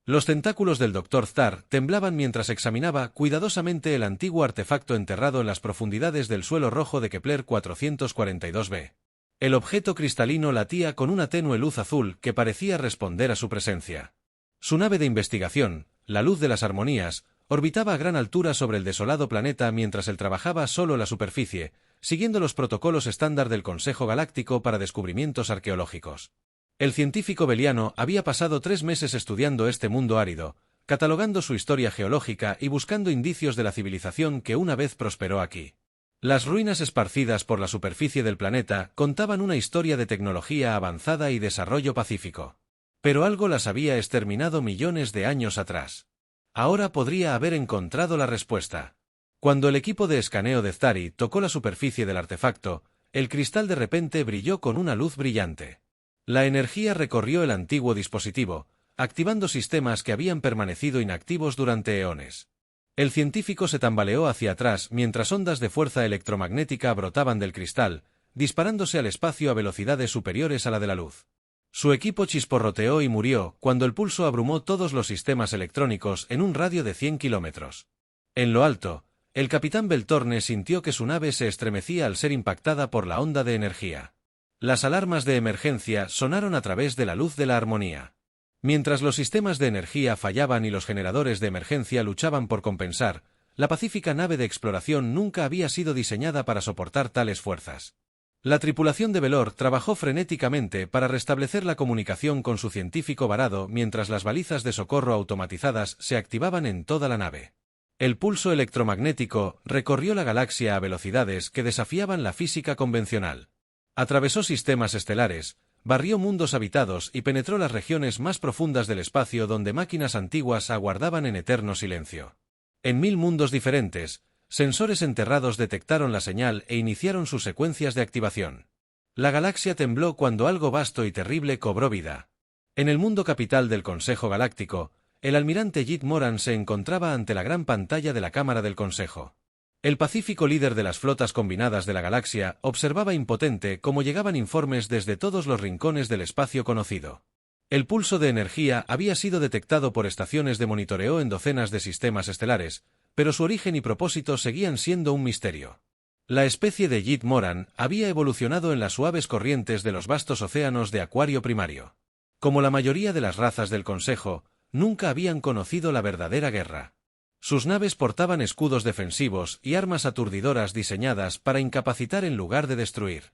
Los tentáculos del Dr. Zar temblaban mientras examinaba cuidadosamente el antiguo artefacto enterrado en las profundidades del suelo rojo de Kepler 442b. El objeto cristalino latía con una tenue luz azul que parecía responder a su presencia. Su nave de investigación, la Luz de las Armonías, orbitaba a gran altura sobre el desolado planeta mientras él trabajaba solo en la superficie, siguiendo los protocolos estándar del Consejo Galáctico para descubrimientos arqueológicos. El científico beliano había pasado 3 meses estudiando este mundo árido, catalogando su historia geológica y buscando indicios de la civilización que una vez prosperó aquí. Las ruinas esparcidas por la superficie del planeta contaban una historia de tecnología avanzada y desarrollo pacífico. Pero algo las había exterminado millones de años atrás. Ahora podría haber encontrado la respuesta. Cuando el equipo de escaneo de Zari tocó la superficie del artefacto, el cristal de repente brilló con una luz brillante. La energía recorrió el antiguo dispositivo, activando sistemas que habían permanecido inactivos durante eones. El científico se tambaleó hacia atrás mientras ondas de fuerza electromagnética brotaban del cristal, disparándose al espacio a velocidades superiores a la de la luz. Su equipo chisporroteó y murió cuando el pulso abrumó todos los sistemas electrónicos en un radio de 100 kilómetros. En lo alto, el capitán Beltorne sintió que su nave se estremecía al ser impactada por la onda de energía. Las alarmas de emergencia sonaron a través de la luz de la armonía. Mientras los sistemas de energía fallaban y los generadores de emergencia luchaban por compensar, la pacífica nave de exploración nunca había sido diseñada para soportar tales fuerzas. La tripulación de Velor trabajó frenéticamente para restablecer la comunicación con su científico varado mientras las balizas de socorro automatizadas se activaban en toda la nave. El pulso electromagnético recorrió la galaxia a velocidades que desafiaban la física convencional. Atravesó sistemas estelares, barrió mundos habitados y penetró las regiones más profundas del espacio donde máquinas antiguas aguardaban en eterno silencio. En 1000 mundos diferentes, sensores enterrados detectaron la señal e iniciaron sus secuencias de activación. La galaxia tembló cuando algo vasto y terrible cobró vida. En el mundo capital del Consejo Galáctico, el almirante Jit Moran se encontraba ante la gran pantalla de la Cámara del Consejo. El pacífico líder de las flotas combinadas de la galaxia observaba impotente cómo llegaban informes desde todos los rincones del espacio conocido. El pulso de energía había sido detectado por estaciones de monitoreo en docenas de sistemas estelares, pero su origen y propósito seguían siendo un misterio. La especie de Jit Moran había evolucionado en las suaves corrientes de los vastos océanos de Acuario Primario. Como la mayoría de las razas del Consejo, nunca habían conocido la verdadera guerra. Sus naves portaban escudos defensivos y armas aturdidoras diseñadas para incapacitar en lugar de destruir.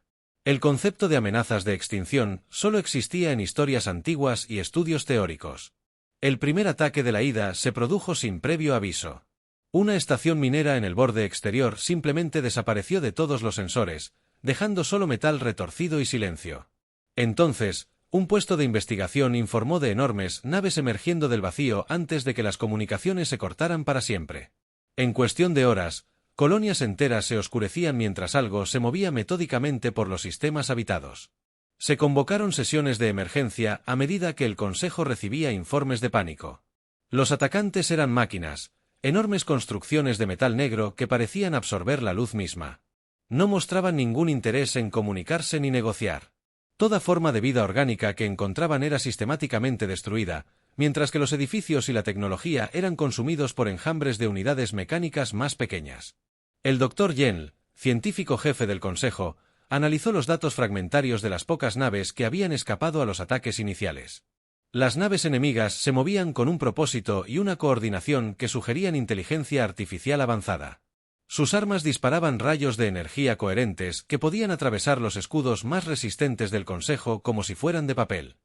El concepto de amenazas de extinción solo existía en historias antiguas y estudios teóricos. El primer ataque de la ida se produjo sin previo aviso. Una estación minera en el borde exterior simplemente desapareció de todos los sensores, dejando solo metal retorcido y silencio. Entonces, un puesto de investigación informó de enormes naves emergiendo del vacío antes de que las comunicaciones se cortaran para siempre. En cuestión de horas, colonias enteras se oscurecían mientras algo se movía metódicamente por los sistemas habitados. Se convocaron sesiones de emergencia a medida que el Consejo recibía informes de pánico. Los atacantes eran máquinas, enormes construcciones de metal negro que parecían absorber la luz misma. No mostraban ningún interés en comunicarse ni negociar. Toda forma de vida orgánica que encontraban era sistemáticamente destruida, mientras que los edificios y la tecnología eran consumidos por enjambres de unidades mecánicas más pequeñas. El Dr. Yenl, científico jefe del Consejo, analizó los datos fragmentarios de las pocas naves que habían escapado a los ataques iniciales. Las naves enemigas se movían con un propósito y una coordinación que sugerían inteligencia artificial avanzada. Sus armas disparaban rayos de energía coherentes que podían atravesar los escudos más resistentes del Consejo como si fueran de papel.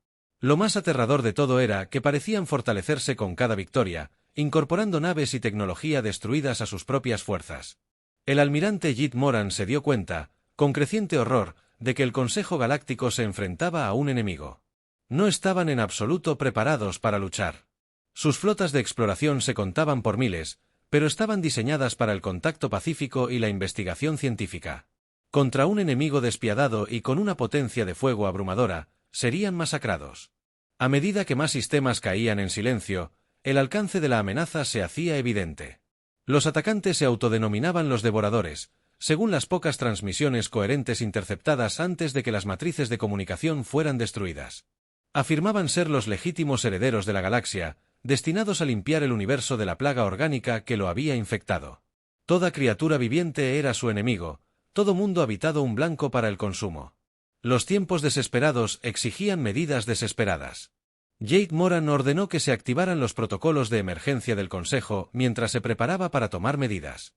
Lo más aterrador de todo era que parecían fortalecerse con cada victoria, incorporando naves y tecnología destruidas a sus propias fuerzas. El almirante Jit Moran se dio cuenta, con creciente horror, de que el Consejo Galáctico se enfrentaba a un enemigo. No estaban en absoluto preparados para luchar. Sus flotas de exploración se contaban por miles, pero estaban diseñadas para el contacto pacífico y la investigación científica. Contra un enemigo despiadado y con una potencia de fuego abrumadora, serían masacrados. A medida que más sistemas caían en silencio, el alcance de la amenaza se hacía evidente. Los atacantes se autodenominaban los devoradores, según las pocas transmisiones coherentes interceptadas antes de que las matrices de comunicación fueran destruidas. Afirmaban ser los legítimos herederos de la galaxia, destinados a limpiar el universo de la plaga orgánica que lo había infectado. Toda criatura viviente era su enemigo, todo mundo habitado un blanco para el consumo. Los tiempos desesperados exigían medidas desesperadas. Jade Moran ordenó que se activaran los protocolos de emergencia del Consejo mientras se preparaba para tomar medidas.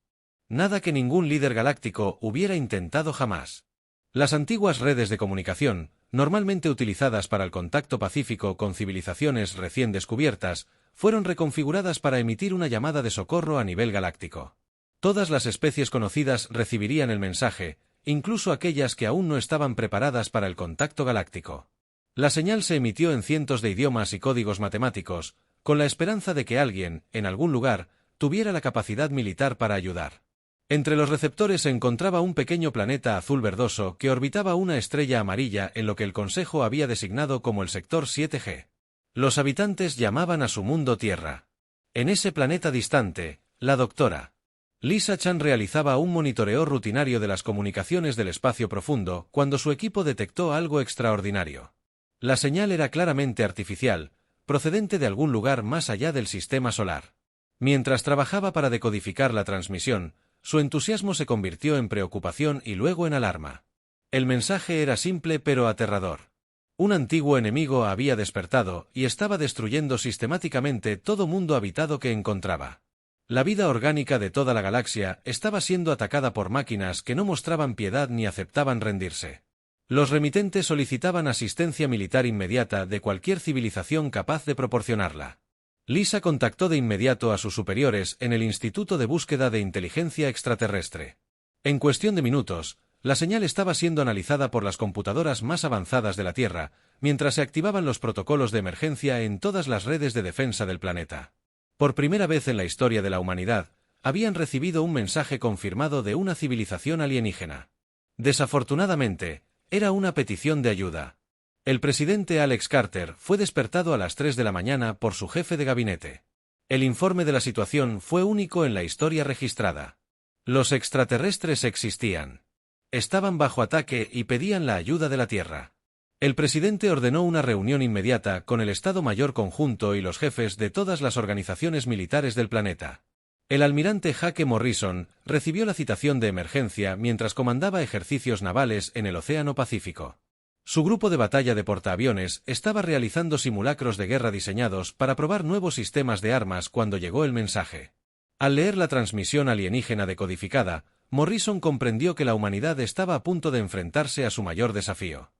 Nada que ningún líder galáctico hubiera intentado jamás. Las antiguas redes de comunicación, normalmente utilizadas para el contacto pacífico con civilizaciones recién descubiertas, fueron reconfiguradas para emitir una llamada de socorro a nivel galáctico. Todas las especies conocidas recibirían el mensaje, incluso aquellas que aún no estaban preparadas para el contacto galáctico. La señal se emitió en cientos de idiomas y códigos matemáticos, con la esperanza de que alguien, en algún lugar, tuviera la capacidad militar para ayudar. Entre los receptores se encontraba un pequeño planeta azul verdoso que orbitaba una estrella amarilla en lo que el Consejo había designado como el sector 7G. Los habitantes llamaban a su mundo Tierra. En ese planeta distante, la doctora Lisa Chan realizaba un monitoreo rutinario de las comunicaciones del espacio profundo cuando su equipo detectó algo extraordinario. La señal era claramente artificial, procedente de algún lugar más allá del sistema solar. Mientras trabajaba para decodificar la transmisión, su entusiasmo se convirtió en preocupación y luego en alarma. El mensaje era simple pero aterrador. Un antiguo enemigo había despertado y estaba destruyendo sistemáticamente todo mundo habitado que encontraba. La vida orgánica de toda la galaxia estaba siendo atacada por máquinas que no mostraban piedad ni aceptaban rendirse. Los remitentes solicitaban asistencia militar inmediata de cualquier civilización capaz de proporcionarla. Lisa contactó de inmediato a sus superiores en el Instituto de Búsqueda de Inteligencia Extraterrestre. En cuestión de minutos, la señal estaba siendo analizada por las computadoras más avanzadas de la Tierra, mientras se activaban los protocolos de emergencia en todas las redes de defensa del planeta. Por primera vez en la historia de la humanidad, habían recibido un mensaje confirmado de una civilización alienígena. Desafortunadamente, era una petición de ayuda. El presidente Alex Carter fue despertado a las 3 de la mañana por su jefe de gabinete. El informe de la situación fue único en la historia registrada. Los extraterrestres existían. Estaban bajo ataque y pedían la ayuda de la Tierra. El presidente ordenó una reunión inmediata con el Estado Mayor Conjunto y los jefes de todas las organizaciones militares del planeta. El almirante Jake Morrison recibió la citación de emergencia mientras comandaba ejercicios navales en el Océano Pacífico. Su grupo de batalla de portaaviones estaba realizando simulacros de guerra diseñados para probar nuevos sistemas de armas cuando llegó el mensaje. Al leer la transmisión alienígena decodificada, Morrison comprendió que la humanidad estaba a punto de enfrentarse a su mayor desafío.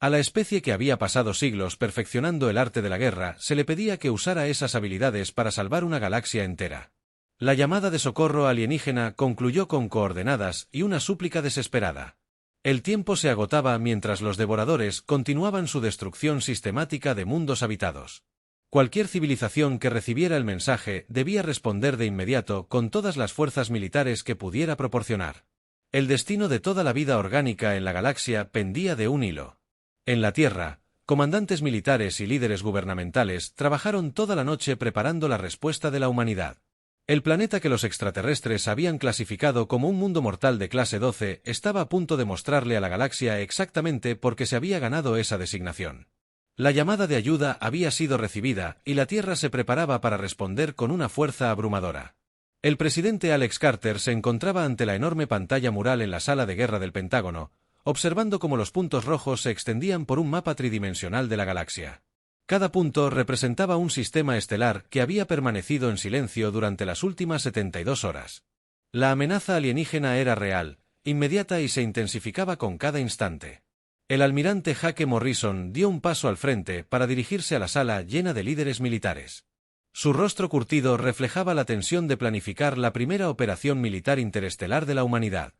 A la especie que había pasado siglos perfeccionando el arte de la guerra se le pedía que usara esas habilidades para salvar una galaxia entera. La llamada de socorro alienígena concluyó con coordenadas y una súplica desesperada. El tiempo se agotaba mientras los devoradores continuaban su destrucción sistemática de mundos habitados. Cualquier civilización que recibiera el mensaje debía responder de inmediato con todas las fuerzas militares que pudiera proporcionar. El destino de toda la vida orgánica en la galaxia pendía de un hilo. En la Tierra, comandantes militares y líderes gubernamentales trabajaron toda la noche preparando la respuesta de la humanidad. El planeta que los extraterrestres habían clasificado como un mundo mortal de clase 12 estaba a punto de mostrarle a la galaxia exactamente por qué se había ganado esa designación. La llamada de ayuda había sido recibida y la Tierra se preparaba para responder con una fuerza abrumadora. El presidente Alex Carter se encontraba ante la enorme pantalla mural en la sala de guerra del Pentágono, observando cómo los puntos rojos se extendían por un mapa tridimensional de la galaxia. Cada punto representaba un sistema estelar que había permanecido en silencio durante las últimas 72 horas. La amenaza alienígena era real, inmediata y se intensificaba con cada instante. El almirante Jake Morrison dio un paso al frente para dirigirse a la sala llena de líderes militares. Su rostro curtido reflejaba la tensión de planificar la primera operación militar interestelar de la humanidad.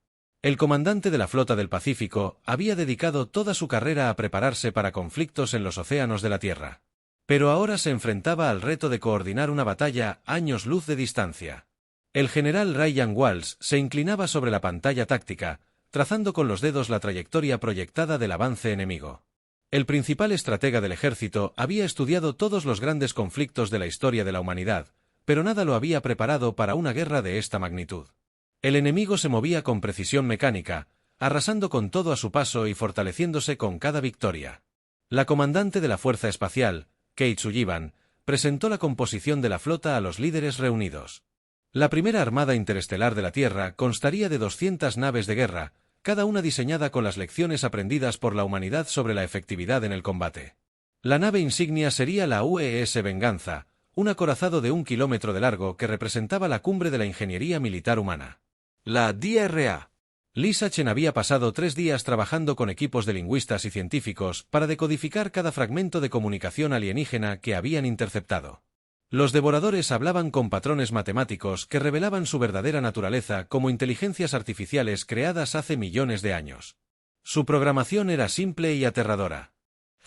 El comandante de la Flota del Pacífico había dedicado toda su carrera a prepararse para conflictos en los océanos de la Tierra. Pero ahora se enfrentaba al reto de coordinar una batalla a años luz de distancia. El general Ryan Walsh se inclinaba sobre la pantalla táctica, trazando con los dedos la trayectoria proyectada del avance enemigo. El principal estratega del ejército había estudiado todos los grandes conflictos de la historia de la humanidad, pero nada lo había preparado para una guerra de esta magnitud. El enemigo se movía con precisión mecánica, arrasando con todo a su paso y fortaleciéndose con cada victoria. La comandante de la Fuerza Espacial, Kate Sullivan, presentó la composición de la flota a los líderes reunidos. La primera armada interestelar de la Tierra constaría de 200 naves de guerra, cada una diseñada con las lecciones aprendidas por la humanidad sobre la efectividad en el combate. La nave insignia sería la UES Venganza, un acorazado de 1 kilómetro de largo que representaba la cumbre de la ingeniería militar humana. La DRA. Lisa Chen había pasado 3 días trabajando con equipos de lingüistas y científicos para decodificar cada fragmento de comunicación alienígena que habían interceptado. Los devoradores hablaban con patrones matemáticos que revelaban su verdadera naturaleza como inteligencias artificiales creadas hace millones de años. Su programación era simple y aterradora.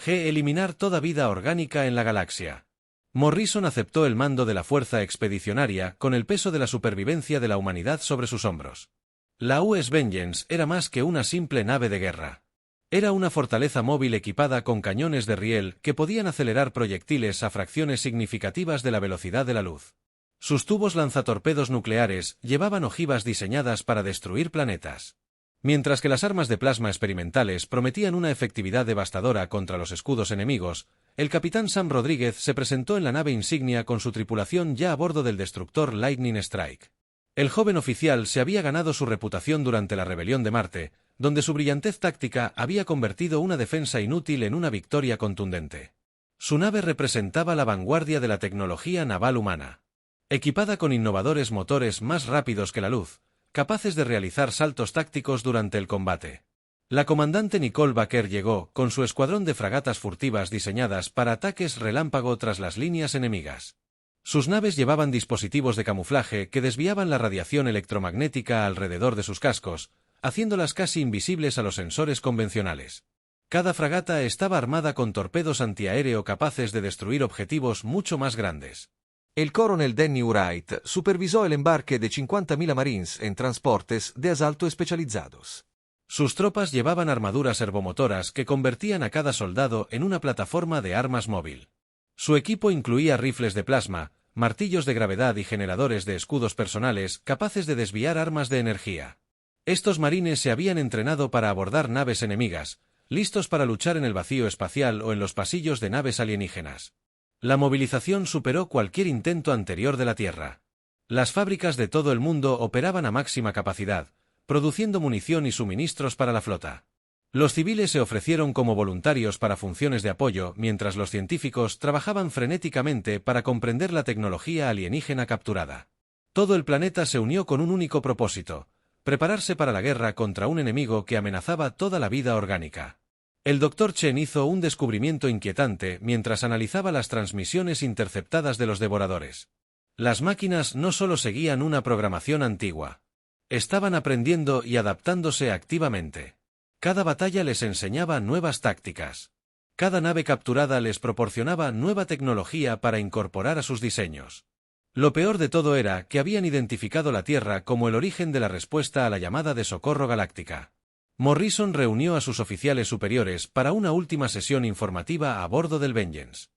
Eliminar toda vida orgánica en la galaxia. Morrison aceptó el mando de la fuerza expedicionaria con el peso de la supervivencia de la humanidad sobre sus hombros. La US Vengeance era más que una simple nave de guerra. Era una fortaleza móvil equipada con cañones de riel que podían acelerar proyectiles a fracciones significativas de la velocidad de la luz. Sus tubos lanzatorpedos nucleares llevaban ojivas diseñadas para destruir planetas. Mientras que las armas de plasma experimentales prometían una efectividad devastadora contra los escudos enemigos, el capitán Sam Rodríguez se presentó en la nave insignia con su tripulación ya a bordo del destructor Lightning Strike. El joven oficial se había ganado su reputación durante la rebelión de Marte, donde su brillantez táctica había convertido una defensa inútil en una victoria contundente. Su nave representaba la vanguardia de la tecnología naval humana. Equipada con innovadores motores más rápidos que la luz, capaces de realizar saltos tácticos durante el combate. La comandante Nicole Baker llegó con su escuadrón de fragatas furtivas diseñadas para ataques relámpago tras las líneas enemigas. Sus naves llevaban dispositivos de camuflaje que desviaban la radiación electromagnética alrededor de sus cascos, haciéndolas casi invisibles a los sensores convencionales. Cada fragata estaba armada con torpedos antiaéreo capaces de destruir objetivos mucho más grandes. El coronel Danny Wright supervisó el embarque de 50.000 marines en transportes de asalto especializados. Sus tropas llevaban armaduras servomotoras que convertían a cada soldado en una plataforma de armas móvil. Su equipo incluía rifles de plasma, martillos de gravedad y generadores de escudos personales capaces de desviar armas de energía. Estos marines se habían entrenado para abordar naves enemigas, listos para luchar en el vacío espacial o en los pasillos de naves alienígenas. La movilización superó cualquier intento anterior de la Tierra. Las fábricas de todo el mundo operaban a máxima capacidad, produciendo munición y suministros para la flota. Los civiles se ofrecieron como voluntarios para funciones de apoyo, mientras los científicos trabajaban frenéticamente para comprender la tecnología alienígena capturada. Todo el planeta se unió con un único propósito: prepararse para la guerra contra un enemigo que amenazaba toda la vida orgánica. El Dr. Chen hizo un descubrimiento inquietante mientras analizaba las transmisiones interceptadas de los devoradores. Las máquinas no solo seguían una programación antigua. Estaban aprendiendo y adaptándose activamente. Cada batalla les enseñaba nuevas tácticas. Cada nave capturada les proporcionaba nueva tecnología para incorporar a sus diseños. Lo peor de todo era que habían identificado la Tierra como el origen de la respuesta a la llamada de socorro galáctica. Morrison reunió a sus oficiales superiores para una última sesión informativa a bordo del Vengeance.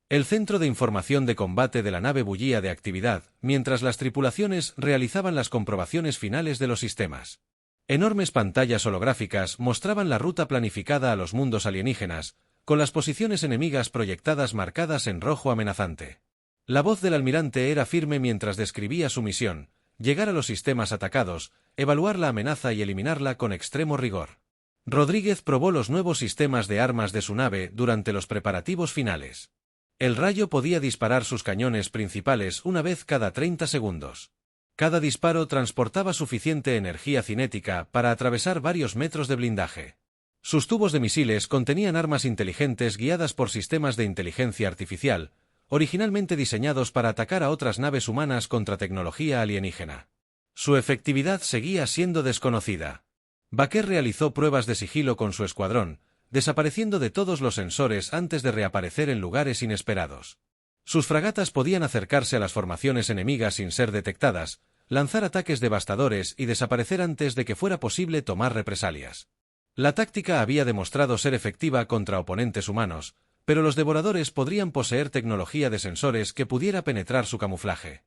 El centro de información de combate de la nave bullía de actividad, mientras las tripulaciones realizaban las comprobaciones finales de los sistemas. Enormes pantallas holográficas mostraban la ruta planificada a los mundos alienígenas, con las posiciones enemigas proyectadas marcadas en rojo amenazante. La voz del almirante era firme mientras describía su misión: llegar a los sistemas atacados, evaluar la amenaza y eliminarla con extremo rigor. Rodríguez probó los nuevos sistemas de armas de su nave durante los preparativos finales. El Rayo podía disparar sus cañones principales una vez cada 30 segundos. Cada disparo transportaba suficiente energía cinética para atravesar varios metros de blindaje. Sus tubos de misiles contenían armas inteligentes guiadas por sistemas de inteligencia artificial, originalmente diseñados para atacar a otras naves humanas contra tecnología alienígena. Su efectividad seguía siendo desconocida. Baker realizó pruebas de sigilo con su escuadrón, desapareciendo de todos los sensores antes de reaparecer en lugares inesperados. Sus fragatas podían acercarse a las formaciones enemigas sin ser detectadas, lanzar ataques devastadores y desaparecer antes de que fuera posible tomar represalias. La táctica había demostrado ser efectiva contra oponentes humanos, pero los devoradores podrían poseer tecnología de sensores que pudiera penetrar su camuflaje.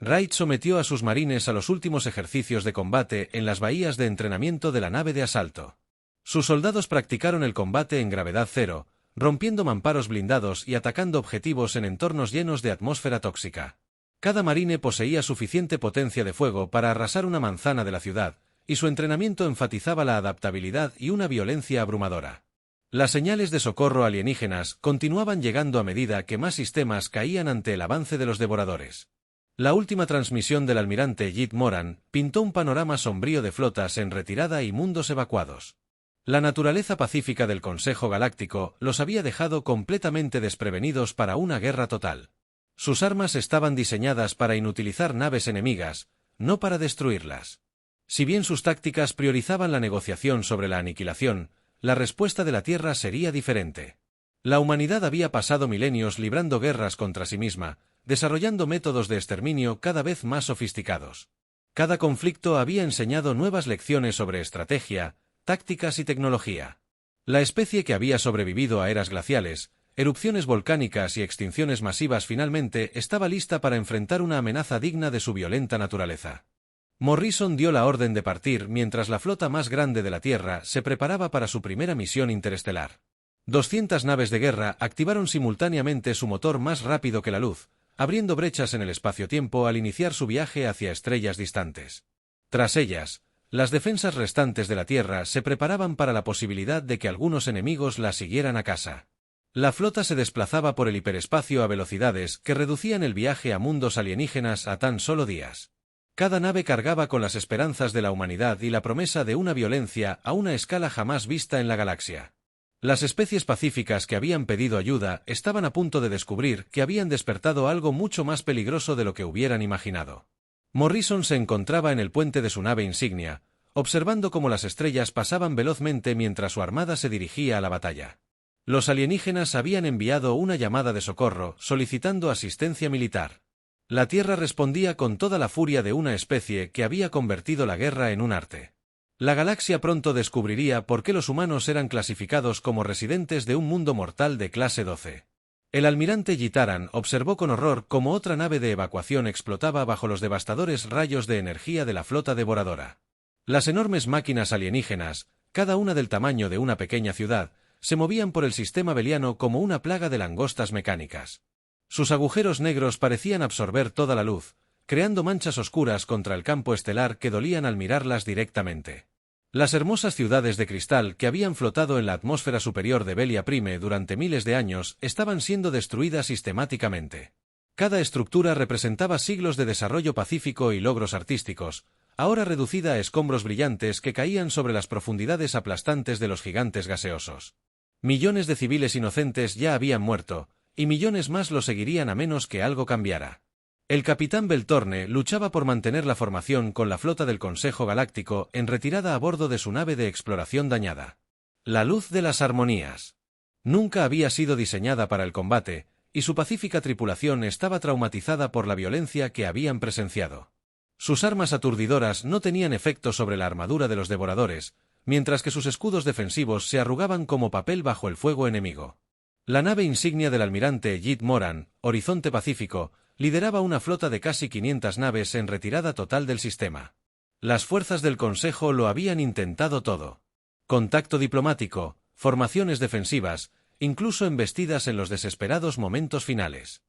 Wright sometió a sus marines a los últimos ejercicios de combate en las bahías de entrenamiento de la nave de asalto. Sus soldados practicaron el combate en gravedad cero, rompiendo mamparos blindados y atacando objetivos en entornos llenos de atmósfera tóxica. Cada marine poseía suficiente potencia de fuego para arrasar una manzana de la ciudad, y su entrenamiento enfatizaba la adaptabilidad y una violencia abrumadora. Las señales de socorro alienígenas continuaban llegando a medida que más sistemas caían ante el avance de los devoradores. La última transmisión del almirante Jit Moran pintó un panorama sombrío de flotas en retirada y mundos evacuados. La naturaleza pacífica del Consejo Galáctico los había dejado completamente desprevenidos para una guerra total. Sus armas estaban diseñadas para inutilizar naves enemigas, no para destruirlas. Si bien sus tácticas priorizaban la negociación sobre la aniquilación, la respuesta de la Tierra sería diferente. La humanidad había pasado milenios librando guerras contra sí misma, desarrollando métodos de exterminio cada vez más sofisticados. Cada conflicto había enseñado nuevas lecciones sobre estrategia, tácticas y tecnología. La especie que había sobrevivido a eras glaciales, erupciones volcánicas y extinciones masivas finalmente estaba lista para enfrentar una amenaza digna de su violenta naturaleza. Morrison dio la orden de partir mientras la flota más grande de la Tierra se preparaba para su primera misión interestelar. 200 naves de guerra activaron simultáneamente su motor más rápido que la luz, abriendo brechas en el espacio-tiempo al iniciar su viaje hacia estrellas distantes. Tras ellas, las defensas restantes de la Tierra se preparaban para la posibilidad de que algunos enemigos la siguieran a casa. La flota se desplazaba por el hiperespacio a velocidades que reducían el viaje a mundos alienígenas a tan solo días. Cada nave cargaba con las esperanzas de la humanidad y la promesa de una violencia a una escala jamás vista en la galaxia. Las especies pacíficas que habían pedido ayuda estaban a punto de descubrir que habían despertado algo mucho más peligroso de lo que hubieran imaginado. Morrison se encontraba en el puente de su nave insignia, observando cómo las estrellas pasaban velozmente mientras su armada se dirigía a la batalla. Los alienígenas habían enviado una llamada de socorro solicitando asistencia militar. La Tierra respondía con toda la furia de una especie que había convertido la guerra en un arte. La galaxia pronto descubriría por qué los humanos eran clasificados como residentes de un mundo mortal de clase 12. El almirante Yitaran observó con horror cómo otra nave de evacuación explotaba bajo los devastadores rayos de energía de la flota devoradora. Las enormes máquinas alienígenas, cada una del tamaño de una pequeña ciudad, se movían por el sistema beliano como una plaga de langostas mecánicas. Sus agujeros negros parecían absorber toda la luz, creando manchas oscuras contra el campo estelar que dolían al mirarlas directamente. Las hermosas ciudades de cristal que habían flotado en la atmósfera superior de Velia Prime durante miles de años estaban siendo destruidas sistemáticamente. Cada estructura representaba siglos de desarrollo pacífico y logros artísticos, ahora reducida a escombros brillantes que caían sobre las profundidades aplastantes de los gigantes gaseosos. Millones de civiles inocentes ya habían muerto, y millones más lo seguirían a menos que algo cambiara. El capitán Beltorne luchaba por mantener la formación con la flota del Consejo Galáctico en retirada a bordo de su nave de exploración dañada. La luz de las armonías. Nunca había sido diseñada para el combate, y su pacífica tripulación estaba traumatizada por la violencia que habían presenciado. Sus armas aturdidoras no tenían efecto sobre la armadura de los devoradores, mientras que sus escudos defensivos se arrugaban como papel bajo el fuego enemigo. La nave insignia del almirante Jit Moran, Horizonte Pacífico, lideraba una flota de casi 500 naves en retirada total del sistema. Las fuerzas del Consejo lo habían intentado todo. Contacto diplomático, formaciones defensivas, incluso embestidas en los desesperados momentos finales.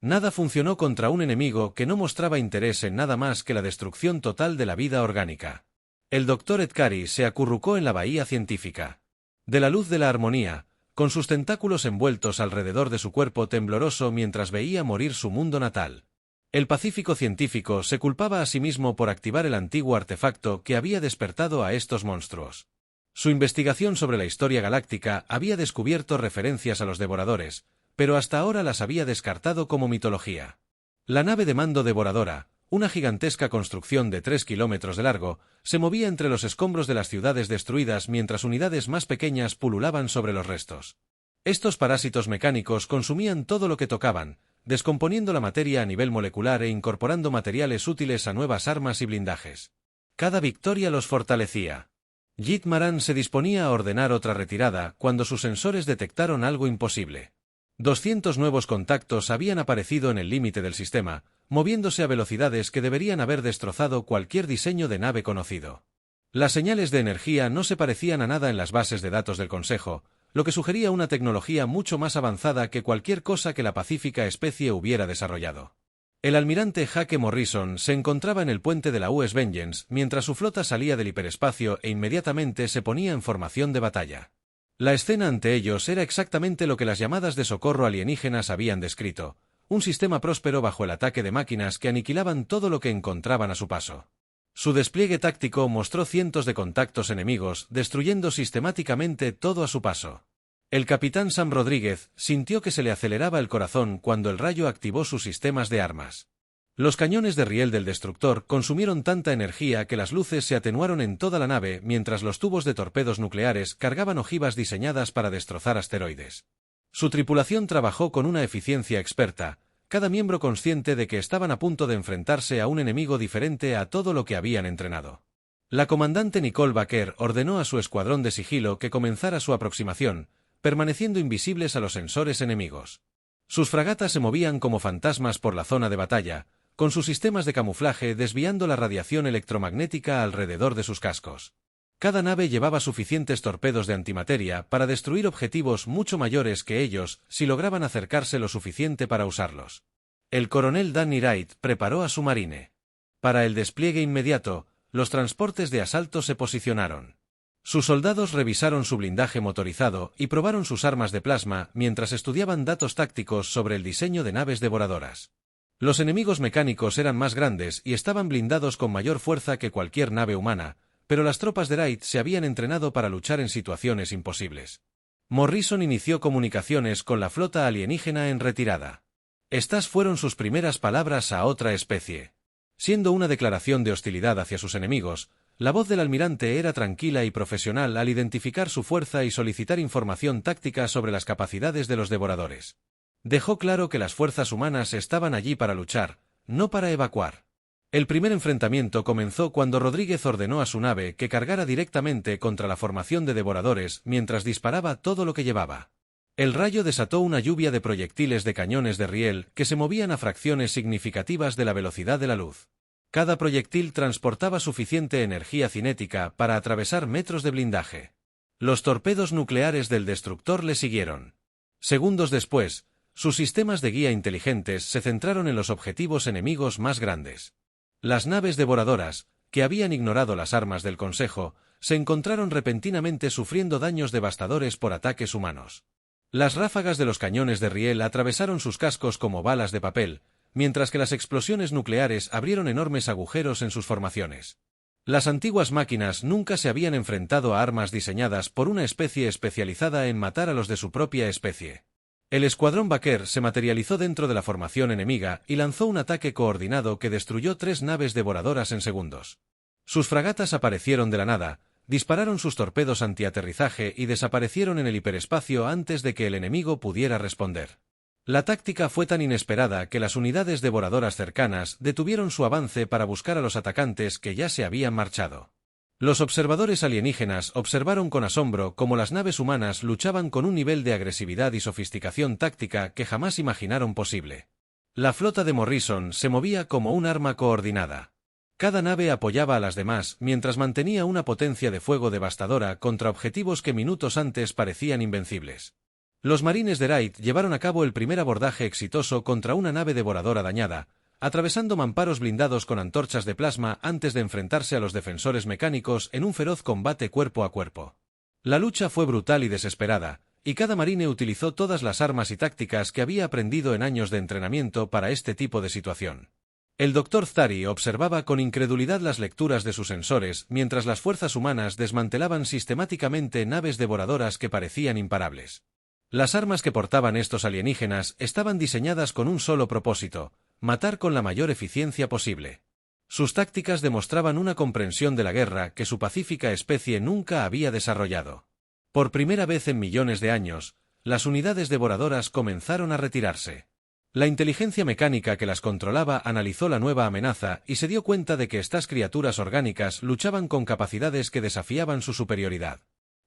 Nada funcionó contra un enemigo que no mostraba interés en nada más que la destrucción total de la vida orgánica. El Dr. Edkari se acurrucó en la bahía científica. De la luz de la armonía, con sus tentáculos envueltos alrededor de su cuerpo tembloroso mientras veía morir su mundo natal. El pacífico científico se culpaba a sí mismo por activar el antiguo artefacto que había despertado a estos monstruos. Su investigación sobre la historia galáctica había descubierto referencias a los devoradores, pero hasta ahora las había descartado como mitología. La nave de mando devoradora, una gigantesca construcción de 3 kilómetros de largo, se movía entre los escombros de las ciudades destruidas mientras unidades más pequeñas pululaban sobre los restos. Estos parásitos mecánicos consumían todo lo que tocaban, descomponiendo la materia a nivel molecular e incorporando materiales útiles a nuevas armas y blindajes. Cada victoria los fortalecía. Jit Moran se disponía a ordenar otra retirada cuando sus sensores detectaron algo imposible. 200 nuevos contactos habían aparecido en el límite del sistema, moviéndose a velocidades que deberían haber destrozado cualquier diseño de nave conocido. Las señales de energía no se parecían a nada en las bases de datos del Consejo, lo que sugería una tecnología mucho más avanzada que cualquier cosa que la pacífica especie hubiera desarrollado. El almirante Jake Morrison se encontraba en el puente de la US Vengeance mientras su flota salía del hiperespacio e inmediatamente se ponía en formación de batalla. La escena ante ellos era exactamente lo que las llamadas de socorro alienígenas habían descrito, un sistema próspero bajo el ataque de máquinas que aniquilaban todo lo que encontraban a su paso. Su despliegue táctico mostró cientos de contactos enemigos, destruyendo sistemáticamente todo a su paso. El capitán Sam Rodríguez sintió que se le aceleraba el corazón cuando el rayo activó sus sistemas de armas. Los cañones de riel del destructor consumieron tanta energía que las luces se atenuaron en toda la nave mientras los tubos de torpedos nucleares cargaban ojivas diseñadas para destrozar asteroides. Su tripulación trabajó con una eficiencia experta, cada miembro consciente de que estaban a punto de enfrentarse a un enemigo diferente a todo lo que habían entrenado. La comandante Nicole Baker ordenó a su escuadrón de sigilo que comenzara su aproximación, permaneciendo invisibles a los sensores enemigos. Sus fragatas se movían como fantasmas por la zona de batalla, con sus sistemas de camuflaje desviando la radiación electromagnética alrededor de sus cascos. Cada nave llevaba suficientes torpedos de antimateria para destruir objetivos mucho mayores que ellos si lograban acercarse lo suficiente para usarlos. El coronel Danny Wright preparó a su marine. Para el despliegue inmediato, los transportes de asalto se posicionaron. Sus soldados revisaron su blindaje motorizado y probaron sus armas de plasma mientras estudiaban datos tácticos sobre el diseño de naves devoradoras. Los enemigos mecánicos eran más grandes y estaban blindados con mayor fuerza que cualquier nave humana, pero las tropas de Wright se habían entrenado para luchar en situaciones imposibles. Morrison inició comunicaciones con la flota alienígena en retirada. Estas fueron sus primeras palabras a otra especie. Siendo una declaración de hostilidad hacia sus enemigos, la voz del almirante era tranquila y profesional al identificar su fuerza y solicitar información táctica sobre las capacidades de los devoradores. Dejó claro que las fuerzas humanas estaban allí para luchar, no para evacuar. El primer enfrentamiento comenzó cuando Rodríguez ordenó a su nave que cargara directamente contra la formación de devoradores mientras disparaba todo lo que llevaba. El rayo desató una lluvia de proyectiles de cañones de riel que se movían a fracciones significativas de la velocidad de la luz. Cada proyectil transportaba suficiente energía cinética para atravesar metros de blindaje. Los torpedos nucleares del destructor le siguieron. Segundos después, sus sistemas de guía inteligentes se centraron en los objetivos enemigos más grandes. Las naves devoradoras, que habían ignorado las armas del Consejo, se encontraron repentinamente sufriendo daños devastadores por ataques humanos. Las ráfagas de los cañones de riel atravesaron sus cascos como balas de papel, mientras que las explosiones nucleares abrieron enormes agujeros en sus formaciones. Las antiguas máquinas nunca se habían enfrentado a armas diseñadas por una especie especializada en matar a los de su propia especie. El escuadrón Baker se materializó dentro de la formación enemiga y lanzó un ataque coordinado que destruyó 3 naves devoradoras en segundos. Sus fragatas aparecieron de la nada, dispararon sus torpedos antiaterrizaje y desaparecieron en el hiperespacio antes de que el enemigo pudiera responder. La táctica fue tan inesperada que las unidades devoradoras cercanas detuvieron su avance para buscar a los atacantes que ya se habían marchado. Los observadores alienígenas observaron con asombro cómo las naves humanas luchaban con un nivel de agresividad y sofisticación táctica que jamás imaginaron posible. La flota de Morrison se movía como un arma coordinada. Cada nave apoyaba a las demás mientras mantenía una potencia de fuego devastadora contra objetivos que minutos antes parecían invencibles. Los marines de Wright llevaron a cabo el primer abordaje exitoso contra una nave devoradora dañada, atravesando mamparos blindados con antorchas de plasma antes de enfrentarse a los defensores mecánicos en un feroz combate cuerpo a cuerpo. La lucha fue brutal y desesperada, y cada marine utilizó todas las armas y tácticas que había aprendido en años de entrenamiento para este tipo de situación. El Dr. Zari observaba con incredulidad las lecturas de sus sensores mientras las fuerzas humanas desmantelaban sistemáticamente naves devoradoras que parecían imparables. Las armas que portaban estos alienígenas estaban diseñadas con un solo propósito: matar con la mayor eficiencia posible. Sus tácticas demostraban una comprensión de la guerra que su pacífica especie nunca había desarrollado. Por primera vez en millones de años, las unidades devoradoras comenzaron a retirarse. La inteligencia mecánica que las controlaba analizó la nueva amenaza y se dio cuenta de que estas criaturas orgánicas luchaban con capacidades que desafiaban su superioridad.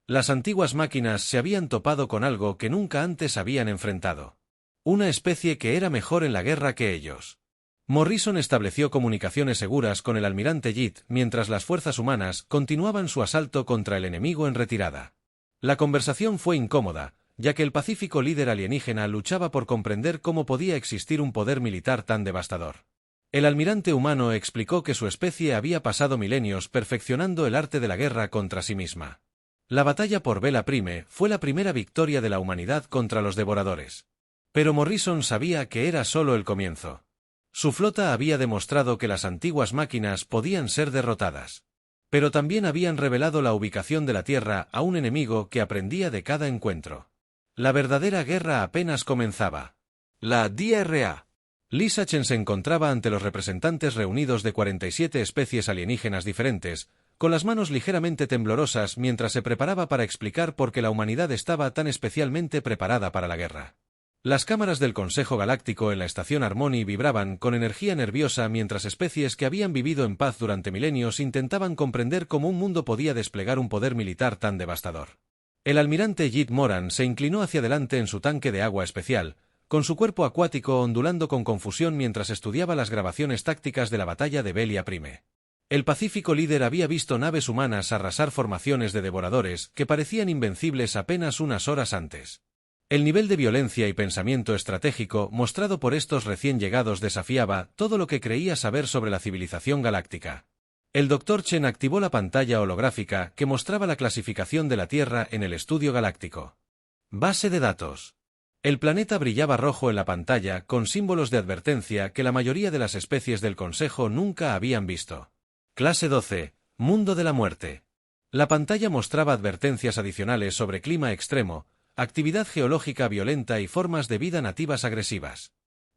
Las antiguas máquinas se habían topado con algo que nunca antes habían enfrentado. Una especie que era mejor en la guerra que ellos. Morrison estableció comunicaciones seguras con el almirante Yeat mientras las fuerzas humanas continuaban su asalto contra el enemigo en retirada. La conversación fue incómoda, ya que el pacífico líder alienígena luchaba por comprender cómo podía existir un poder militar tan devastador. El almirante humano explicó que su especie había pasado milenios perfeccionando el arte de la guerra contra sí misma. La batalla por Vela Prime fue la primera victoria de la humanidad contra los devoradores. Pero Morrison sabía que era solo el comienzo. Su flota había demostrado que las antiguas máquinas podían ser derrotadas. Pero también habían revelado la ubicación de la Tierra a un enemigo que aprendía de cada encuentro. La verdadera guerra apenas comenzaba. La DRA. Lisa Chen se encontraba ante los representantes reunidos de 47 especies alienígenas diferentes, con las manos ligeramente temblorosas mientras se preparaba para explicar por qué la humanidad estaba tan especialmente preparada para la guerra. Las cámaras del Consejo Galáctico en la estación Harmony vibraban con energía nerviosa mientras especies que habían vivido en paz durante milenios intentaban comprender cómo un mundo podía desplegar un poder militar tan devastador. El almirante Jit Moran se inclinó hacia adelante en su tanque de agua especial, con su cuerpo acuático ondulando con confusión mientras estudiaba las grabaciones tácticas de la batalla de Velia Prime. El pacífico líder había visto naves humanas arrasar formaciones de devoradores que parecían invencibles apenas unas horas antes. El nivel de violencia y pensamiento estratégico mostrado por estos recién llegados desafiaba todo lo que creía saber sobre la civilización galáctica. El Dr. Chen activó la pantalla holográfica que mostraba la clasificación de la Tierra en el estudio galáctico. Base de datos. El planeta brillaba rojo en la pantalla con símbolos de advertencia que la mayoría de las especies del Consejo nunca habían visto. Clase 12. Mundo de la muerte. La pantalla mostraba advertencias adicionales sobre clima extremo, actividad geológica violenta y formas de vida nativas agresivas.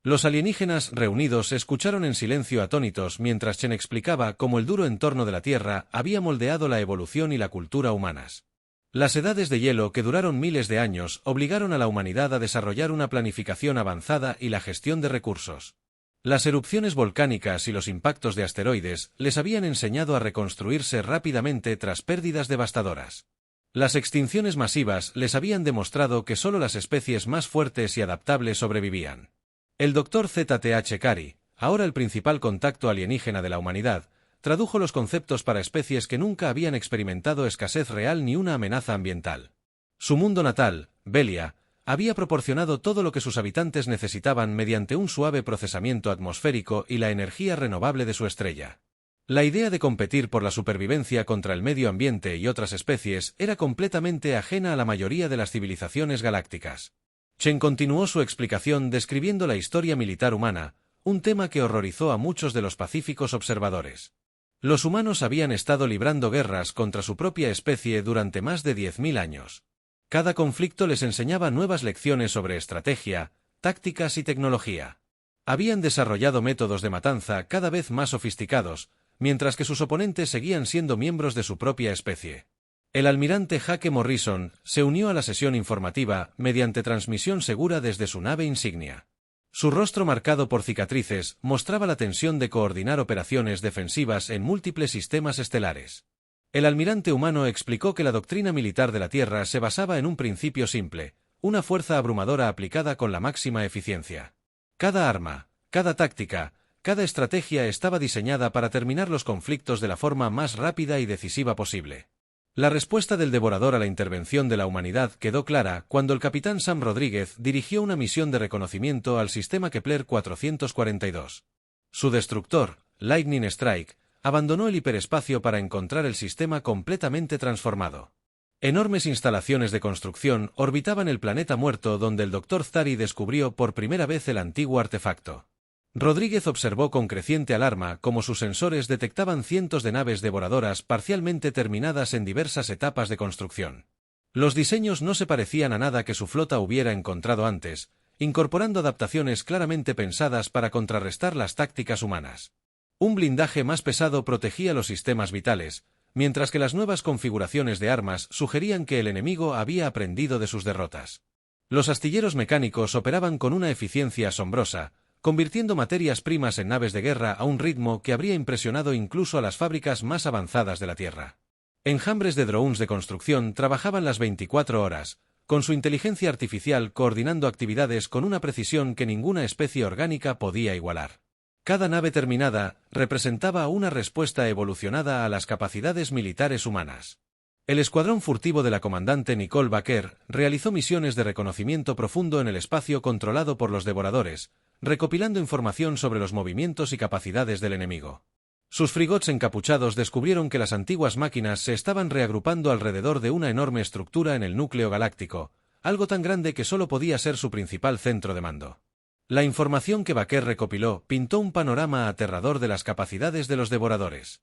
Los alienígenas reunidos escucharon en silencio atónitos mientras Chen explicaba cómo el duro entorno de la Tierra había moldeado la evolución y la cultura humanas. Las edades de hielo que duraron miles de años obligaron a la humanidad a desarrollar una planificación avanzada y la gestión de recursos. Las erupciones volcánicas y los impactos de asteroides les habían enseñado a reconstruirse rápidamente tras pérdidas devastadoras. Las extinciones masivas les habían demostrado que solo las especies más fuertes y adaptables sobrevivían. El Dr. ZTH Cary, ahora el principal contacto alienígena de la humanidad, tradujo los conceptos para especies que nunca habían experimentado escasez real ni una amenaza ambiental. Su mundo natal, Velia, había proporcionado todo lo que sus habitantes necesitaban mediante un suave procesamiento atmosférico y la energía renovable de su estrella. La idea de competir por la supervivencia contra el medio ambiente y otras especies era completamente ajena a la mayoría de las civilizaciones galácticas. Chen continuó su explicación describiendo la historia militar humana, un tema que horrorizó a muchos de los pacíficos observadores. Los humanos habían estado librando guerras contra su propia especie durante más de 10.000 años. Cada conflicto les enseñaba nuevas lecciones sobre estrategia, tácticas y tecnología. Habían desarrollado métodos de matanza cada vez más sofisticados, mientras que sus oponentes seguían siendo miembros de su propia especie. El almirante Jake Morrison se unió a la sesión informativa mediante transmisión segura desde su nave insignia. Su rostro marcado por cicatrices mostraba la tensión de coordinar operaciones defensivas en múltiples sistemas estelares. El almirante humano explicó que la doctrina militar de la Tierra se basaba en un principio simple, una fuerza abrumadora aplicada con la máxima eficiencia. Cada arma, cada táctica, cada estrategia estaba diseñada para terminar los conflictos de la forma más rápida y decisiva posible. La respuesta del devorador a la intervención de la humanidad quedó clara cuando el capitán Sam Rodríguez dirigió una misión de reconocimiento al sistema Kepler 442. Su destructor, Lightning Strike, abandonó el hiperespacio para encontrar el sistema completamente transformado. Enormes instalaciones de construcción orbitaban el planeta muerto donde el Dr. Zari descubrió por primera vez el antiguo artefacto. Rodríguez observó con creciente alarma cómo sus sensores detectaban cientos de naves devoradoras parcialmente terminadas en diversas etapas de construcción. Los diseños no se parecían a nada que su flota hubiera encontrado antes, incorporando adaptaciones claramente pensadas para contrarrestar las tácticas humanas. Un blindaje más pesado protegía los sistemas vitales, mientras que las nuevas configuraciones de armas sugerían que el enemigo había aprendido de sus derrotas. Los astilleros mecánicos operaban con una eficiencia asombrosa, convirtiendo materias primas en naves de guerra a un ritmo que habría impresionado incluso a las fábricas más avanzadas de la Tierra. Enjambres de drones de construcción trabajaban las 24 horas, con su inteligencia artificial coordinando actividades con una precisión que ninguna especie orgánica podía igualar. Cada nave terminada representaba una respuesta evolucionada a las capacidades militares humanas. El escuadrón furtivo de la comandante Nicole Baker realizó misiones de reconocimiento profundo en el espacio controlado por los devoradores, recopilando información sobre los movimientos y capacidades del enemigo. Sus frigots encapuchados descubrieron que las antiguas máquinas se estaban reagrupando alrededor de una enorme estructura en el núcleo galáctico, algo tan grande que solo podía ser su principal centro de mando. La información que Baker recopiló pintó un panorama aterrador de las capacidades de los devoradores.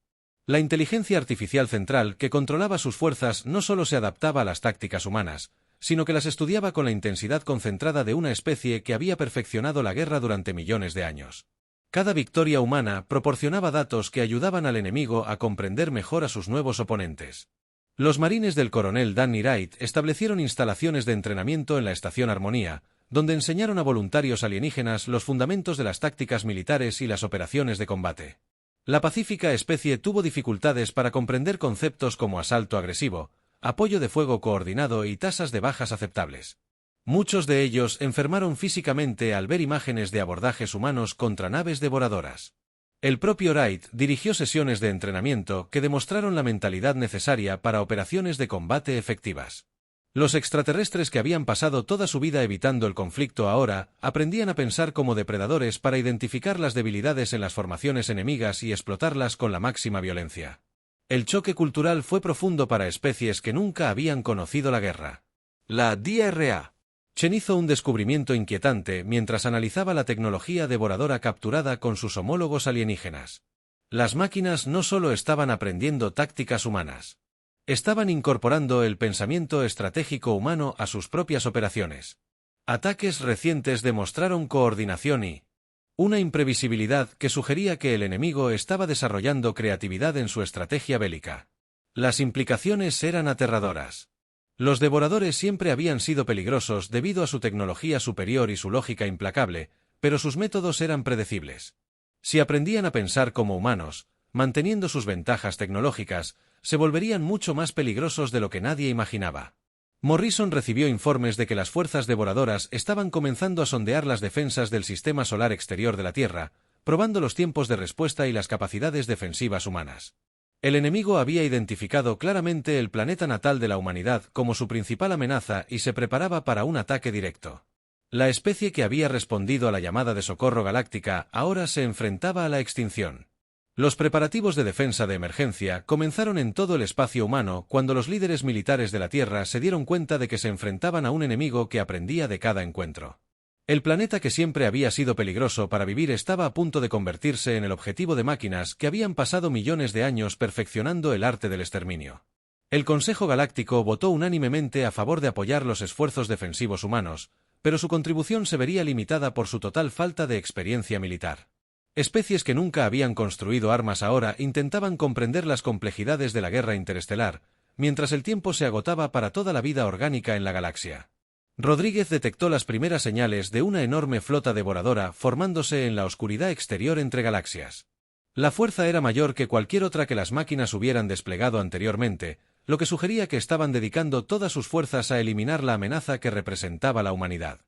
La inteligencia artificial central que controlaba sus fuerzas no solo se adaptaba a las tácticas humanas, sino que las estudiaba con la intensidad concentrada de una especie que había perfeccionado la guerra durante millones de años. Cada victoria humana proporcionaba datos que ayudaban al enemigo a comprender mejor a sus nuevos oponentes. Los marines del coronel Danny Wright establecieron instalaciones de entrenamiento en la estación Armonía, donde enseñaron a voluntarios alienígenas los fundamentos de las tácticas militares y las operaciones de combate. La pacífica especie tuvo dificultades para comprender conceptos como asalto agresivo, apoyo de fuego coordinado y tasas de bajas aceptables. Muchos de ellos enfermaron físicamente al ver imágenes de abordajes humanos contra naves devoradoras. El propio Wright dirigió sesiones de entrenamiento que demostraron la mentalidad necesaria para operaciones de combate efectivas. Los extraterrestres que habían pasado toda su vida evitando el conflicto ahora aprendían a pensar como depredadores para identificar las debilidades en las formaciones enemigas y explotarlas con la máxima violencia. El choque cultural fue profundo para especies que nunca habían conocido la guerra. La DRA. Chen hizo un descubrimiento inquietante mientras analizaba la tecnología devoradora capturada con sus homólogos alienígenas. Las máquinas no solo estaban aprendiendo tácticas humanas. Estaban incorporando el pensamiento estratégico humano a sus propias operaciones. Ataques recientes demostraron coordinación y una imprevisibilidad que sugería que el enemigo estaba desarrollando creatividad en su estrategia bélica. Las implicaciones eran aterradoras. Los devoradores siempre habían sido peligrosos debido a su tecnología superior y su lógica implacable, pero sus métodos eran predecibles. Si aprendían a pensar como humanos, manteniendo sus ventajas tecnológicas, se volverían mucho más peligrosos de lo que nadie imaginaba. Morrison recibió informes de que las fuerzas devoradoras estaban comenzando a sondear las defensas del sistema solar exterior de la Tierra, probando los tiempos de respuesta y las capacidades defensivas humanas. El enemigo había identificado claramente el planeta natal de la humanidad como su principal amenaza y se preparaba para un ataque directo. La especie que había respondido a la llamada de socorro galáctica ahora se enfrentaba a la extinción. Los preparativos de defensa de emergencia comenzaron en todo el espacio humano cuando los líderes militares de la Tierra se dieron cuenta de que se enfrentaban a un enemigo que aprendía de cada encuentro. El planeta que siempre había sido peligroso para vivir estaba a punto de convertirse en el objetivo de máquinas que habían pasado millones de años perfeccionando el arte del exterminio. El Consejo Galáctico votó unánimemente a favor de apoyar los esfuerzos defensivos humanos, pero su contribución se vería limitada por su total falta de experiencia militar. Especies que nunca habían construido armas ahora intentaban comprender las complejidades de la guerra interestelar, mientras el tiempo se agotaba para toda la vida orgánica en la galaxia. Rodríguez detectó las primeras señales de una enorme flota devoradora formándose en la oscuridad exterior entre galaxias. La fuerza era mayor que cualquier otra que las máquinas hubieran desplegado anteriormente, lo que sugería que estaban dedicando todas sus fuerzas a eliminar la amenaza que representaba la humanidad.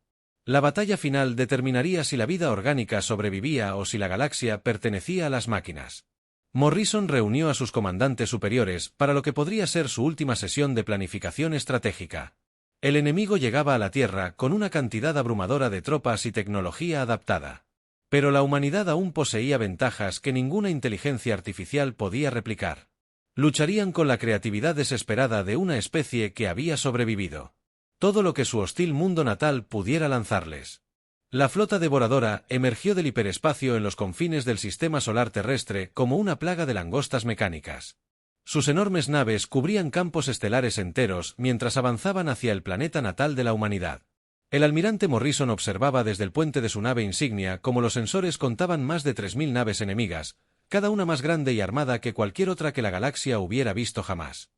La batalla final determinaría si la vida orgánica sobrevivía o si la galaxia pertenecía a las máquinas. Morrison reunió a sus comandantes superiores para lo que podría ser su última sesión de planificación estratégica. El enemigo llegaba a la Tierra con una cantidad abrumadora de tropas y tecnología adaptada. Pero la humanidad aún poseía ventajas que ninguna inteligencia artificial podía replicar. Lucharían con la creatividad desesperada de una especie que había sobrevivido. Todo lo que su hostil mundo natal pudiera lanzarles. La flota devoradora emergió del hiperespacio en los confines del sistema solar terrestre como una plaga de langostas mecánicas. Sus enormes naves cubrían campos estelares enteros mientras avanzaban hacia el planeta natal de la humanidad. El almirante Morrison observaba desde el puente de su nave insignia cómo los sensores contaban más de 3000 naves enemigas, cada una más grande y armada que cualquier otra que la galaxia hubiera visto jamás.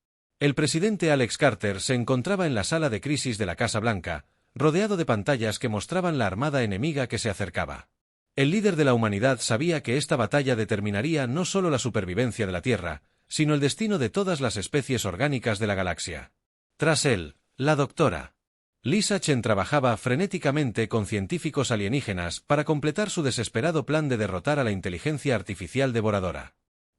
El presidente Alex Carter se encontraba en la sala de crisis de la Casa Blanca, rodeado de pantallas que mostraban la armada enemiga que se acercaba. El líder de la humanidad sabía que esta batalla determinaría no solo la supervivencia de la Tierra, sino el destino de todas las especies orgánicas de la galaxia. Tras él, la doctora Lisa Chen trabajaba frenéticamente con científicos alienígenas para completar su desesperado plan de derrotar a la inteligencia artificial devoradora.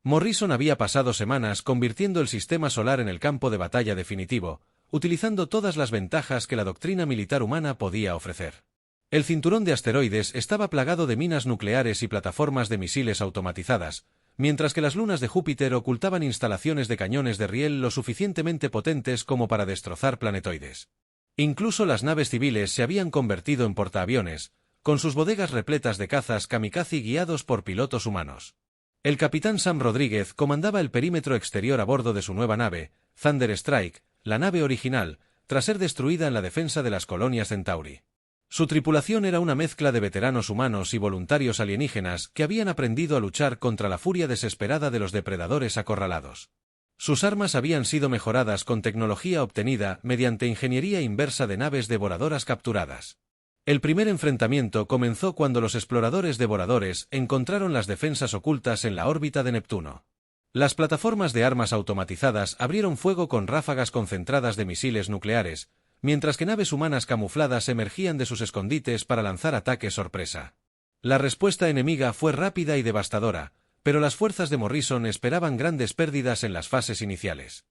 Morrison había pasado semanas convirtiendo el sistema solar en el campo de batalla definitivo, utilizando todas las ventajas que la doctrina militar humana podía ofrecer. El cinturón de asteroides estaba plagado de minas nucleares y plataformas de misiles automatizadas, mientras que las lunas de Júpiter ocultaban instalaciones de cañones de riel lo suficientemente potentes como para destrozar planetoides. Incluso las naves civiles se habían convertido en portaaviones, con sus bodegas repletas de cazas kamikaze guiados por pilotos humanos. El capitán Sam Rodríguez comandaba el perímetro exterior a bordo de su nueva nave, Thunder Strike, la nave original, tras ser destruida en la defensa de las colonias Centauri. Su tripulación era una mezcla de veteranos humanos y voluntarios alienígenas que habían aprendido a luchar contra la furia desesperada de los depredadores acorralados. Sus armas habían sido mejoradas con tecnología obtenida mediante ingeniería inversa de naves devoradoras capturadas. El primer enfrentamiento comenzó cuando los exploradores devoradores encontraron las defensas ocultas en la órbita de Neptuno. Las plataformas de armas automatizadas abrieron fuego con ráfagas concentradas de misiles nucleares, mientras que naves humanas camufladas emergían de sus escondites para lanzar ataques sorpresa. La respuesta enemiga fue rápida y devastadora, pero las fuerzas de Morrison esperaban grandes pérdidas en las fases iniciales.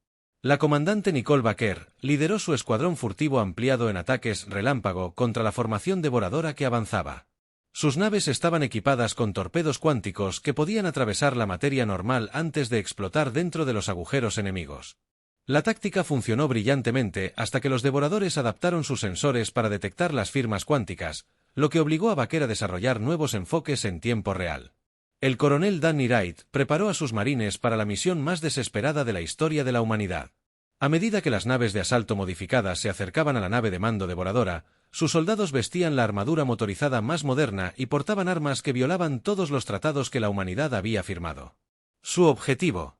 La comandante Nicole Baker lideró su escuadrón furtivo ampliado en ataques relámpago contra la formación devoradora que avanzaba. Sus naves estaban equipadas con torpedos cuánticos que podían atravesar la materia normal antes de explotar dentro de los agujeros enemigos. La táctica funcionó brillantemente hasta que los devoradores adaptaron sus sensores para detectar las firmas cuánticas, lo que obligó a Baker a desarrollar nuevos enfoques en tiempo real. El coronel Danny Wright preparó a sus marines para la misión más desesperada de la historia de la humanidad. A medida que las naves de asalto modificadas se acercaban a la nave de mando devoradora, sus soldados vestían la armadura motorizada más moderna y portaban armas que violaban todos los tratados que la humanidad había firmado. Su objetivo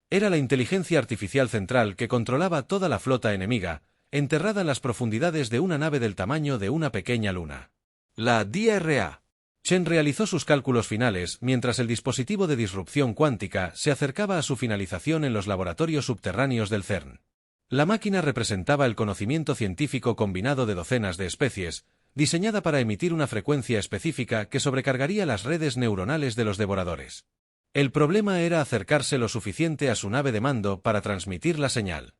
era la inteligencia artificial central que controlaba toda la flota enemiga, enterrada en las profundidades de una nave del tamaño de una pequeña luna. La DRA. Chen realizó sus cálculos finales mientras el dispositivo de disrupción cuántica se acercaba a su finalización en los laboratorios subterráneos del CERN. La máquina representaba el conocimiento científico combinado de docenas de especies, diseñada para emitir una frecuencia específica que sobrecargaría las redes neuronales de los devoradores. El problema era acercarse lo suficiente a su nave de mando para transmitir la señal.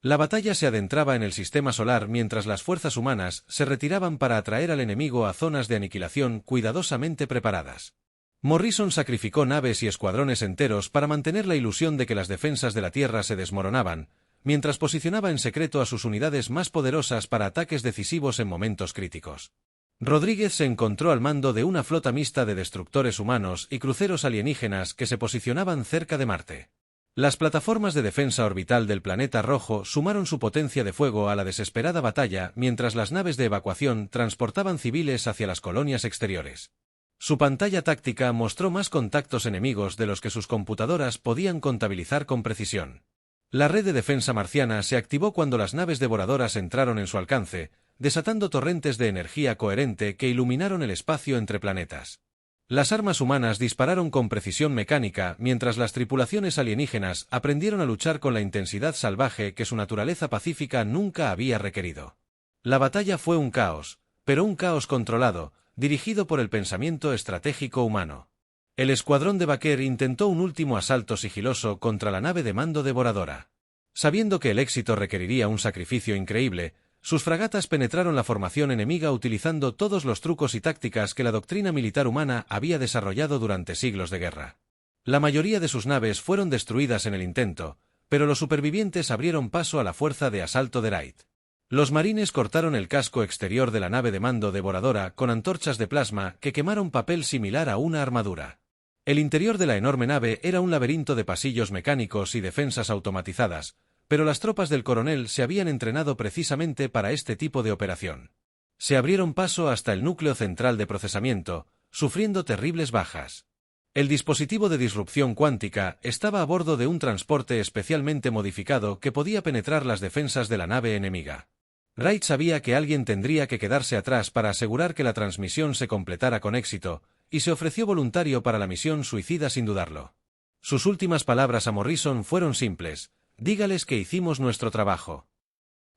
La batalla se adentraba en el sistema solar mientras las fuerzas humanas se retiraban para atraer al enemigo a zonas de aniquilación cuidadosamente preparadas. Morrison sacrificó naves y escuadrones enteros para mantener la ilusión de que las defensas de la Tierra se desmoronaban, mientras posicionaba en secreto a sus unidades más poderosas para ataques decisivos en momentos críticos. Rodríguez se encontró al mando de una flota mixta de destructores humanos y cruceros alienígenas que se posicionaban cerca de Marte. Las plataformas de defensa orbital del planeta rojo sumaron su potencia de fuego a la desesperada batalla mientras las naves de evacuación transportaban civiles hacia las colonias exteriores. Su pantalla táctica mostró más contactos enemigos de los que sus computadoras podían contabilizar con precisión. La red de defensa marciana se activó cuando las naves devoradoras entraron en su alcance, desatando torrentes de energía coherente que iluminaron el espacio entre planetas. Las armas humanas dispararon con precisión mecánica mientras las tripulaciones alienígenas aprendieron a luchar con la intensidad salvaje que su naturaleza pacífica nunca había requerido. La batalla fue un caos, pero un caos controlado, dirigido por el pensamiento estratégico humano. El escuadrón de Baker intentó un último asalto sigiloso contra la nave de mando devoradora. Sabiendo que el éxito requeriría un sacrificio increíble, sus fragatas penetraron la formación enemiga utilizando todos los trucos y tácticas que la doctrina militar humana había desarrollado durante siglos de guerra. La mayoría de sus naves fueron destruidas en el intento, pero los supervivientes abrieron paso a la fuerza de asalto de Wright. Los marines cortaron el casco exterior de la nave de mando devoradora con antorchas de plasma que quemaron papel similar a una armadura. El interior de la enorme nave era un laberinto de pasillos mecánicos y defensas automatizadas, pero las tropas del coronel se habían entrenado precisamente para este tipo de operación. Se abrieron paso hasta el núcleo central de procesamiento, sufriendo terribles bajas. El dispositivo de disrupción cuántica estaba a bordo de un transporte especialmente modificado que podía penetrar las defensas de la nave enemiga. Wright sabía que alguien tendría que quedarse atrás para asegurar que la transmisión se completara con éxito, y se ofreció voluntario para la misión suicida sin dudarlo. Sus últimas palabras a Morrison fueron simples: dígales que hicimos nuestro trabajo.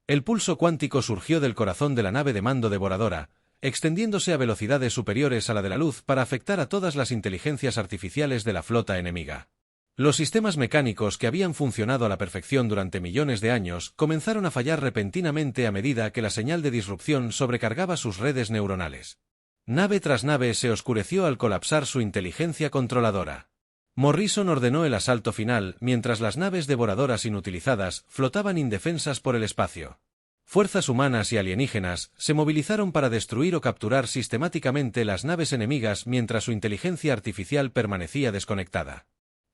El pulso cuántico surgió del corazón de la nave de mando devoradora, extendiéndose a velocidades superiores a la de la luz para afectar a todas las inteligencias artificiales de la flota enemiga. Los sistemas mecánicos que habían funcionado a la perfección durante millones de años comenzaron a fallar repentinamente a medida que la señal de disrupción sobrecargaba sus redes neuronales. Nave tras nave se oscureció al colapsar su inteligencia controladora. Morrison ordenó el asalto final mientras las naves devoradoras inutilizadas flotaban indefensas por el espacio. Fuerzas humanas y alienígenas se movilizaron para destruir o capturar sistemáticamente las naves enemigas mientras su inteligencia artificial permanecía desconectada.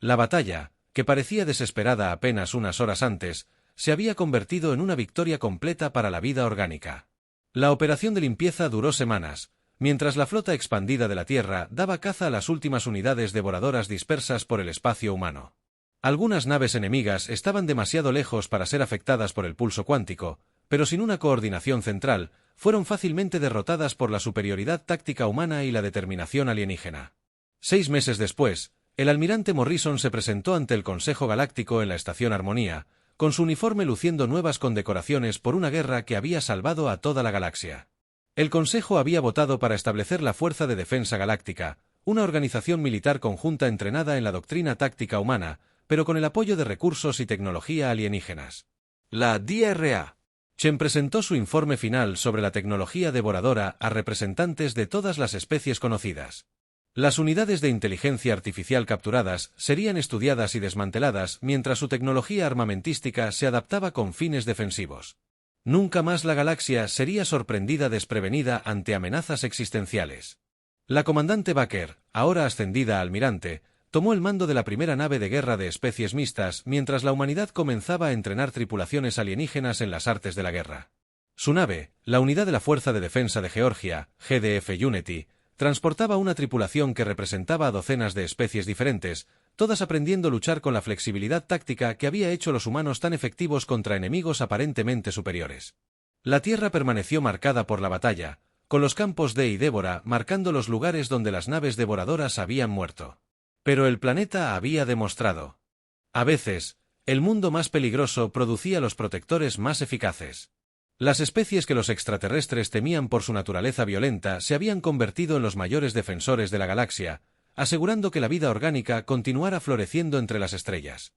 La batalla, que parecía desesperada apenas unas horas antes, se había convertido en una victoria completa para la vida orgánica. La operación de limpieza duró semanas, mientras la flota expandida de la Tierra daba caza a las últimas unidades devoradoras dispersas por el espacio humano. Algunas naves enemigas estaban demasiado lejos para ser afectadas por el pulso cuántico, pero sin una coordinación central, fueron fácilmente derrotadas por la superioridad táctica humana y la determinación alienígena. 6 meses después, el almirante Morrison se presentó ante el Consejo Galáctico en la Estación Armonía, con su uniforme luciendo nuevas condecoraciones por una guerra que había salvado a toda la galaxia. El Consejo había votado para establecer la Fuerza de Defensa Galáctica, una organización militar conjunta entrenada en la doctrina táctica humana, pero con el apoyo de recursos y tecnología alienígenas. La DRA. Chen presentó su informe final sobre la tecnología devoradora a representantes de todas las especies conocidas. Las unidades de inteligencia artificial capturadas serían estudiadas y desmanteladas mientras su tecnología armamentística se adaptaba con fines defensivos. Nunca más la galaxia sería sorprendida desprevenida ante amenazas existenciales. La comandante Baker, ahora ascendida a almirante, tomó el mando de la primera nave de guerra de especies mixtas mientras la humanidad comenzaba a entrenar tripulaciones alienígenas en las artes de la guerra. Su nave, la Unidad de la Fuerza de Defensa de Georgia, GDF Unity, transportaba una tripulación que representaba a docenas de especies diferentes, todas aprendiendo a luchar con la flexibilidad táctica que había hecho los humanos tan efectivos contra enemigos aparentemente superiores. La Tierra permaneció marcada por la batalla, con los campos de y Débora marcando los lugares donde las naves devoradoras habían muerto. Pero el planeta había demostrado. A veces, el mundo más peligroso producía los protectores más eficaces. Las especies que los extraterrestres temían por su naturaleza violenta se habían convertido en los mayores defensores de la galaxia, asegurando que la vida orgánica continuara floreciendo entre las estrellas.